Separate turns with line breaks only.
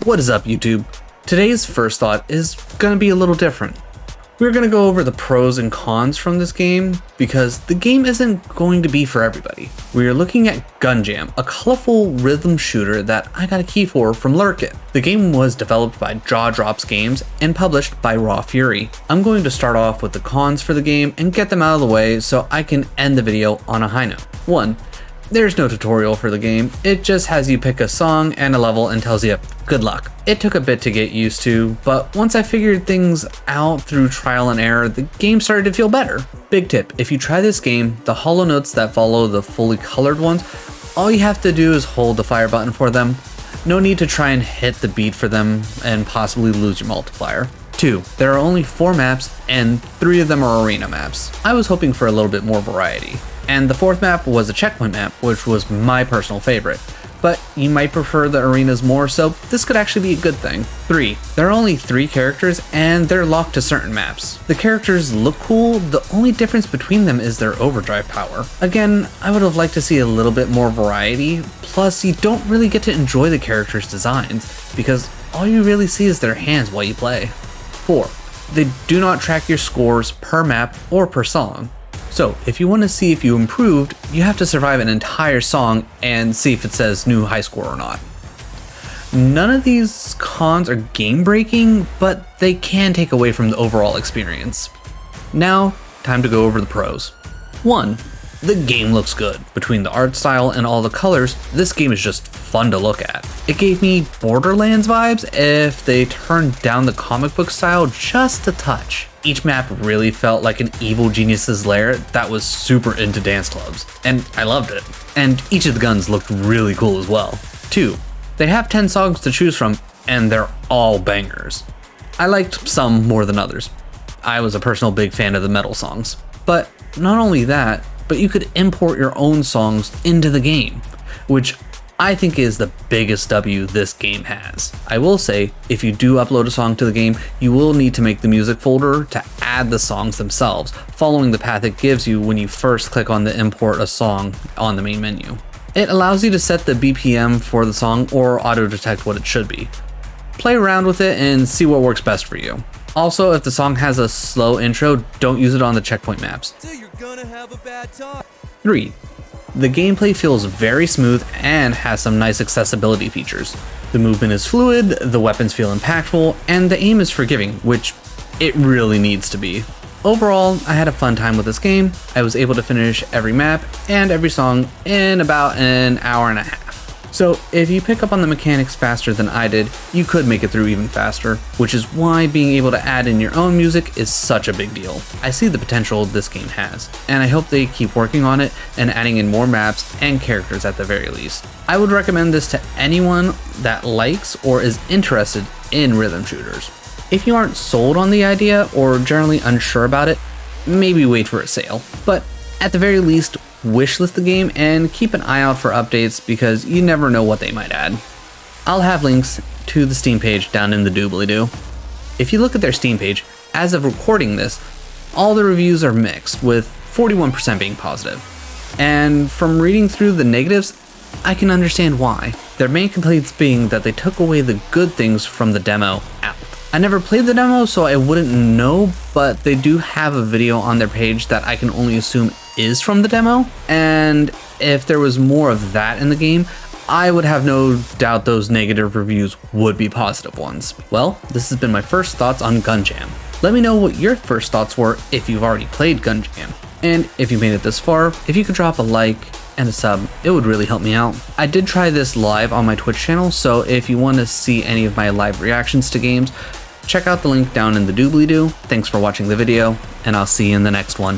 What is up, YouTube? Today's first thought is gonna be a little different. We're gonna go over the pros and cons from this game because the game isn't going to be for everybody. We are looking at Gun Jam, a colorful rhythm shooter that I got a key for from Lurkit. The game was developed by Jaw Drops Games and published by Raw Fury. I'm going to start off with the cons for the game and get them out of the way so I can end the video on a high note. 1. There's no tutorial for the game, it just has you pick a song and a level and tells you, good luck. It took a bit to get used to, but once I figured things out through trial and error, the game started to feel better. Big tip, if you try this game, the hollow notes that follow the fully colored ones, all you have to do is hold the fire button for them. No need to try and hit the beat for them and possibly lose your multiplier. 2. There are only 4 maps and 3 of them are arena maps. I was hoping for a little bit more variety. And the 4th map was a checkpoint map, which was my personal favorite. But you might prefer the arenas more, so this could actually be a good thing. 3. There are only 3 characters and they're locked to certain maps. The characters look cool, the only difference between them is their overdrive power. Again, I would have liked to see a little bit more variety, plus you don't really get to enjoy the characters' designs, because all you really see is their hands while you play. 4. They do not track your scores per map or per song. So, if you want to see if you improved, you have to survive an entire song and see if it says new high score or not. None of these cons are game breaking, but they can take away from the overall experience. Now, time to go over the pros. 1. The game looks good. Between the art style and all the colors, this game is just fun to look at. It gave me Borderlands vibes if they turned down the comic book style just a touch. Each map really felt like an evil genius's lair that was super into dance clubs, and I loved it. And each of the guns looked really cool as well. 2. They have 10 songs to choose from, and they're all bangers. I liked some more than others. I was a personal big fan of the metal songs. But not only that, but you could import your own songs into the game, which I think is the biggest W this game has. I will say, if you do upload a song to the game, you will need to make the music folder to add the songs themselves, following the path it gives you when you first click on the import a song on the main menu. It allows you to set the BPM for the song or auto-detect what it should be. Play around with it and see what works best for you. Also, if the song has a slow intro, don't use it on the checkpoint maps.
So you're gonna have a bad time.
3. The gameplay feels very smooth and has some nice accessibility features. The movement is fluid, the weapons feel impactful, and the aim is forgiving, which it really needs to be. Overall, I had a fun time with this game. I was able to finish every map and every song in about an hour and a half. So if you pick up on the mechanics faster than I did, you could make it through even faster, which is why being able to add in your own music is such a big deal. I see the potential this game has, and I hope they keep working on it and adding in more maps and characters at the very least. I would recommend this to anyone that likes or is interested in rhythm shooters. If you aren't sold on the idea or generally unsure about it, maybe wait for a sale. But at the very least, wishlist the game and keep an eye out for updates because you never know what they might add. I'll have links to the Steam page down in the doobly-doo. If you look at their Steam page, as of recording this, all the reviews are mixed, with 41% being positive. And from reading through the negatives, I can understand why. Their main complaints being that they took away the good things from the demo out. I never played the demo, so I wouldn't know, but they do have a video on their page that I can only assume is from the demo, and if there was more of that in the game, I would have no doubt those negative reviews would be positive ones. Well, this has been my first thoughts on Gun Jam. Let me know what your first thoughts were if you've already played Gun Jam. And if you made it this far, if you could drop a like and a sub, it would really help me out. I did try this live on my Twitch channel, so if you want to see any of my live reactions to games, check out the link down in the doobly-doo. Thanks for watching the video, and I'll see you in the next one.